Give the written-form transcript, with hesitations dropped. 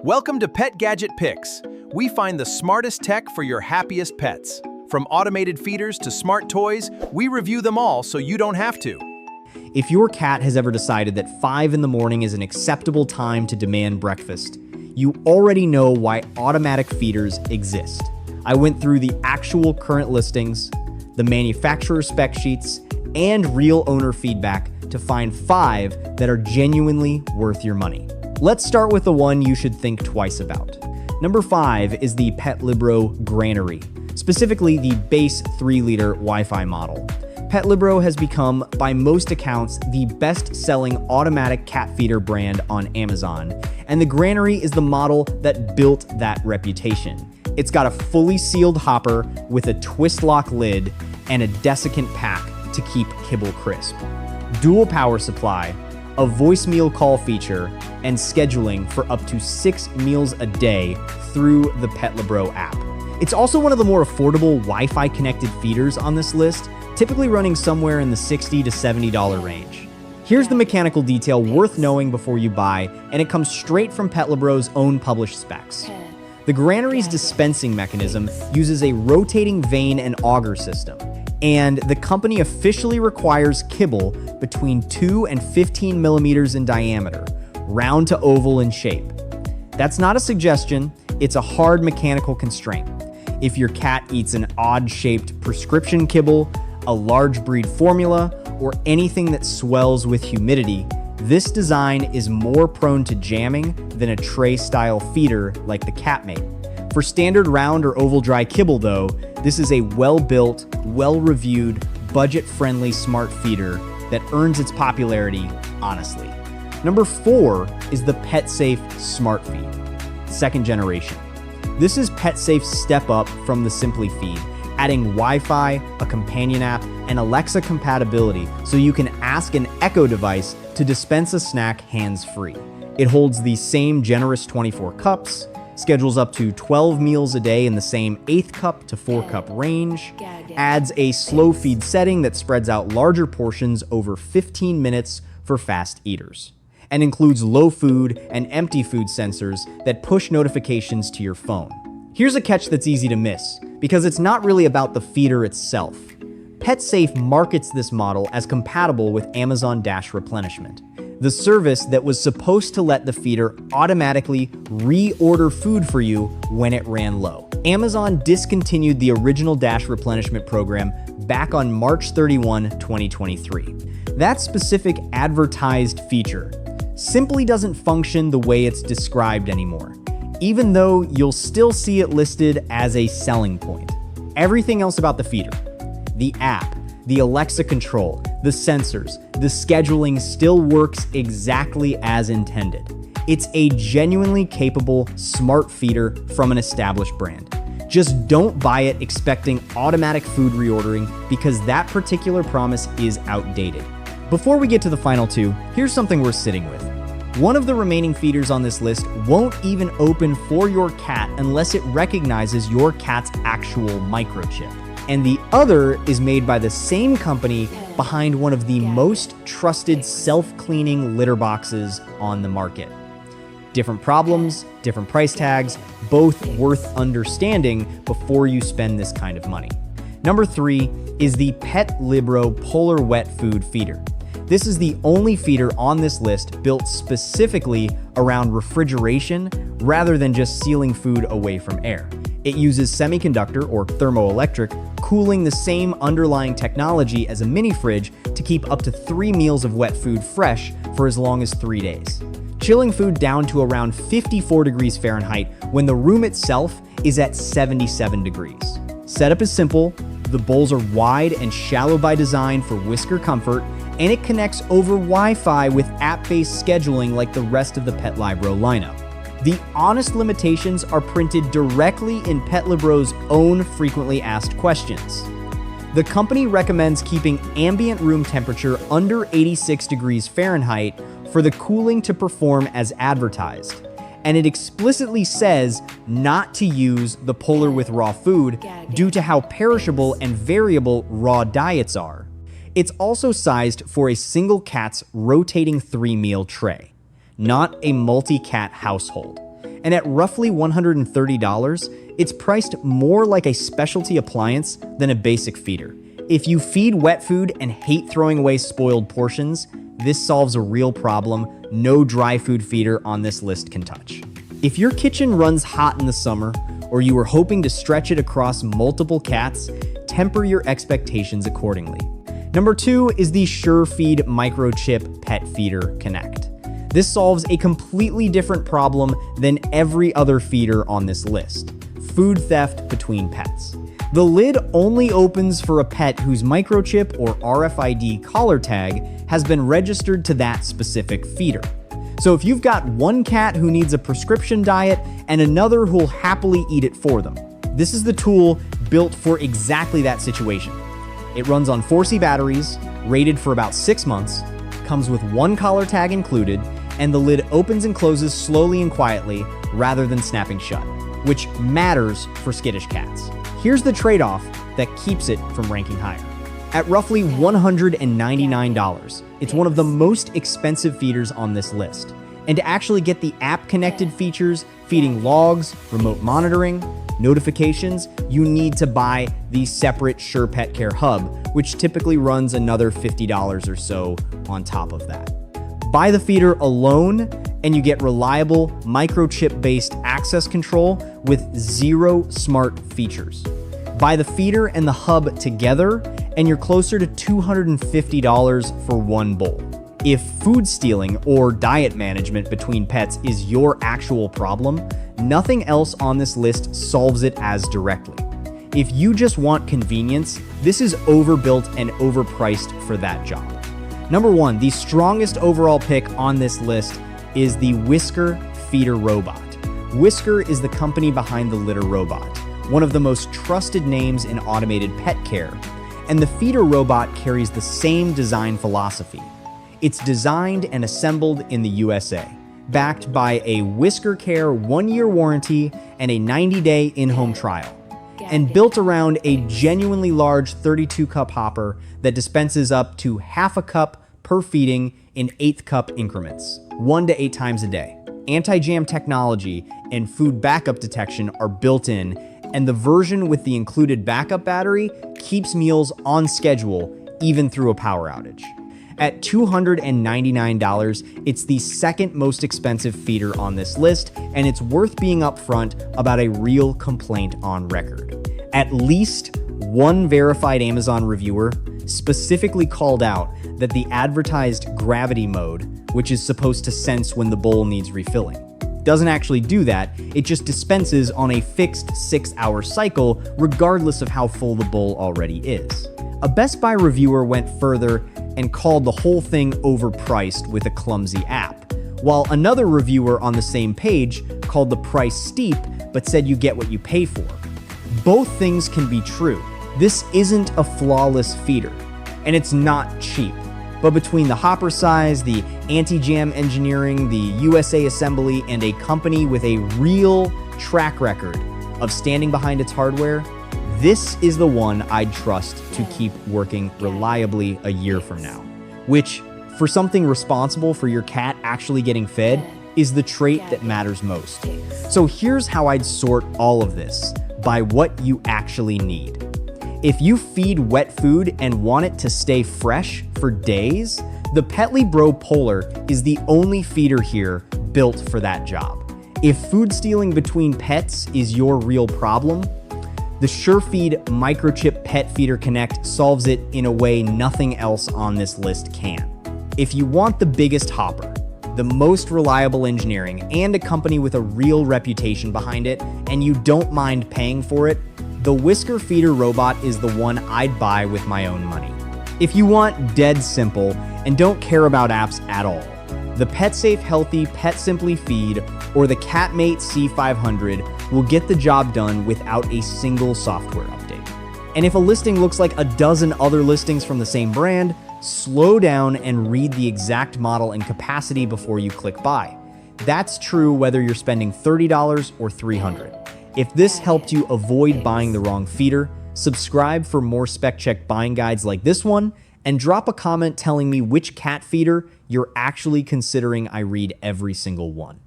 Welcome to Pet Gadget Picks. We find the smartest tech for your happiest pets. From automated feeders to smart toys, we review them all so you don't have to. If your cat has ever decided that 5 in the morning is an acceptable time to demand breakfast, you already know why automatic feeders exist. I went through the actual current listings, the manufacturer spec sheets, and real owner feedback to find 5 that are genuinely worth your money. Let's start with the one you should think twice about. Number 5 is the PetLibro Granary, specifically the base 3-liter Wi-Fi model. PetLibro has become, by most accounts, the best-selling automatic cat feeder brand on Amazon, and the Granary is the model that built that reputation. It's got a fully sealed hopper with a twist-lock lid and a desiccant pack to keep kibble crisp. Dual power supply, a voice meal call feature, and scheduling for up to 6 meals a day through the PetLibro app. It's also one of the more affordable Wi-Fi connected feeders on this list, typically running somewhere in the $60 to $70 range. Here's the mechanical detail worth knowing before you buy, and it comes straight from PetLibro's own published specs. The Granary's dispensing mechanism uses a rotating vane and auger system, and the company officially requires kibble between 2 and 15 millimeters in diameter, round to oval in shape. That's not a suggestion, it's a hard mechanical constraint. If your cat eats an odd-shaped prescription kibble, a large breed formula, or anything that swells with humidity, this design is more prone to jamming than a tray-style feeder like the CatMate. For standard round or oval dry kibble though, this is a well-built, well-reviewed, budget-friendly smart feeder that earns its popularity honestly. Number 4 is the PetSafe Smart Feed, 2nd generation. This is PetSafe's step up from the Simply Feed, adding Wi-Fi, a companion app, and Alexa compatibility so you can ask an Echo device to dispense a snack hands-free. It holds the same generous 24 cups, schedules up to 12 meals a day in the same 1/8 cup to 4 cup range, adds a slow feed setting that spreads out larger portions over 15 minutes for fast eaters, and includes low food and empty food sensors that push notifications to your phone. Here's a catch that's easy to miss, because it's not really about the feeder itself. PetSafe markets this model as compatible with Amazon Dash Replenishment, the service that was supposed to let the feeder automatically reorder food for you when it ran low. Amazon discontinued the original Dash Replenishment program back on March 31, 2023. That specific advertised feature simply doesn't function the way it's described anymore, even though you'll still see it listed as a selling point. Everything else about the feeder, the app, the Alexa control, the sensors, the scheduling still works exactly as intended. It's a genuinely capable, smart feeder from an established brand. Just don't buy it expecting automatic food reordering, because that particular promise is outdated. Before we get to the final 2, here's something we're sitting with. One of the remaining feeders on this list won't even open for your cat unless it recognizes your cat's actual microchip. And the other is made by the same company behind one of the most trusted self-cleaning litter boxes on the market. Different problems, different price tags, both worth understanding before you spend this kind of money. Number 3 is the PetLibro Polar Wet Food Feeder. This is the only feeder on this list built specifically around refrigeration rather than just sealing food away from air. It uses semiconductor or thermoelectric cooling, the same underlying technology as a mini fridge, to keep up to 3 meals of wet food fresh for as long as 3 days. Chilling food down to around 54 degrees Fahrenheit when the room itself is at 77 degrees. Setup is simple, the bowls are wide and shallow by design for whisker comfort, and it connects over Wi-Fi with app-based scheduling like the rest of the PetLibro lineup. The honest limitations are printed directly in PetLibro's own frequently asked questions. The company recommends keeping ambient room temperature under 86 degrees Fahrenheit for the cooling to perform as advertised, and it explicitly says not to use the Polar with raw food due to how perishable and variable raw diets are. It's also sized for a single cat's rotating 3-meal tray, not a multi-cat household. And at roughly $130, it's priced more like a specialty appliance than a basic feeder. If you feed wet food and hate throwing away spoiled portions, this solves a real problem no dry food feeder on this list can touch. If your kitchen runs hot in the summer, or you are hoping to stretch it across multiple cats, temper your expectations accordingly. Number 2 is the SureFeed Microchip Pet Feeder Connect. This solves a completely different problem than every other feeder on this list: food theft between pets. The lid only opens for a pet whose microchip or RFID collar tag has been registered to that specific feeder. So if you've got one cat who needs a prescription diet and another who'll happily eat it for them, this is the tool built for exactly that situation. It runs on 4C batteries, rated for about 6 months, comes with one collar tag included, and the lid opens and closes slowly and quietly rather than snapping shut, which matters for skittish cats. Here's the trade-off that keeps it from ranking higher. At roughly $199, it's one of the most expensive feeders on this list. And to actually get the app-connected features, feeding logs, remote monitoring, notifications, you need to buy the separate Sure Pet Care Hub, which typically runs another $50 or so on top of that. Buy the feeder alone, and you get reliable microchip-based access control with 0 smart features. Buy the feeder and the hub together, and you're closer to $250 for one bowl. If food stealing or diet management between pets is your actual problem, nothing else on this list solves it as directly. If you just want convenience, this is overbuilt and overpriced for that job. Number 1, the strongest overall pick on this list is the Whisker Feeder Robot. Whisker is the company behind the litter robot, one of the most trusted names in automated pet care, and the feeder robot carries the same design philosophy. It's designed and assembled in the USA, backed by a Whisker Care 1-year warranty and a 90-day in-home trial, and built around a genuinely large 32-cup hopper that dispenses up to half a cup per feeding in 1/8 cup increments, 1 to 8 times a day. Anti-jam technology and food backup detection are built in, and the version with the included backup battery keeps meals on schedule even through a power outage. At $299, it's the second most expensive feeder on this list, and it's worth being upfront about a real complaint on record. At least one verified Amazon reviewer specifically called out that the advertised gravity mode, which is supposed to sense when the bowl needs refilling, doesn't actually do that. It just dispenses on a fixed 6-hour cycle regardless of how full the bowl already is. A Best Buy reviewer went further and called the whole thing overpriced with a clumsy app, while another reviewer on the same page called the price steep but said you get what you pay for. Both things can be true. This isn't a flawless feeder, and it's not cheap. But between the hopper size, the anti-jam engineering, the USA assembly, and a company with a real track record of standing behind its hardware, this is the one I'd trust to keep working reliably a year from now. Which, for something responsible for your cat actually getting fed, is the trait that matters most. So here's how I'd sort all of this by what you actually need. If you feed wet food and want it to stay fresh for days, the Petly Bro Polar is the only feeder here built for that job. If food stealing between pets is your real problem, the SureFeed Microchip Pet Feeder Connect solves it in a way nothing else on this list can. If you want the biggest hopper, the most reliable engineering, and a company with a real reputation behind it, and you don't mind paying for it, the Whisker Feeder Robot is the one I'd buy with my own money. If you want dead simple and don't care about apps at all, the PetSafe Healthy Pet Simply Feed or the CatMate C500 will get the job done without a single software update. And if a listing looks like a dozen other listings from the same brand, slow down and read the exact model and capacity before you click buy. That's true whether you're spending $30 or $300. If this helped you avoid buying the wrong feeder, subscribe for more spec check buying guides like this one, and drop a comment telling me which cat feeder you're actually considering I read every single one.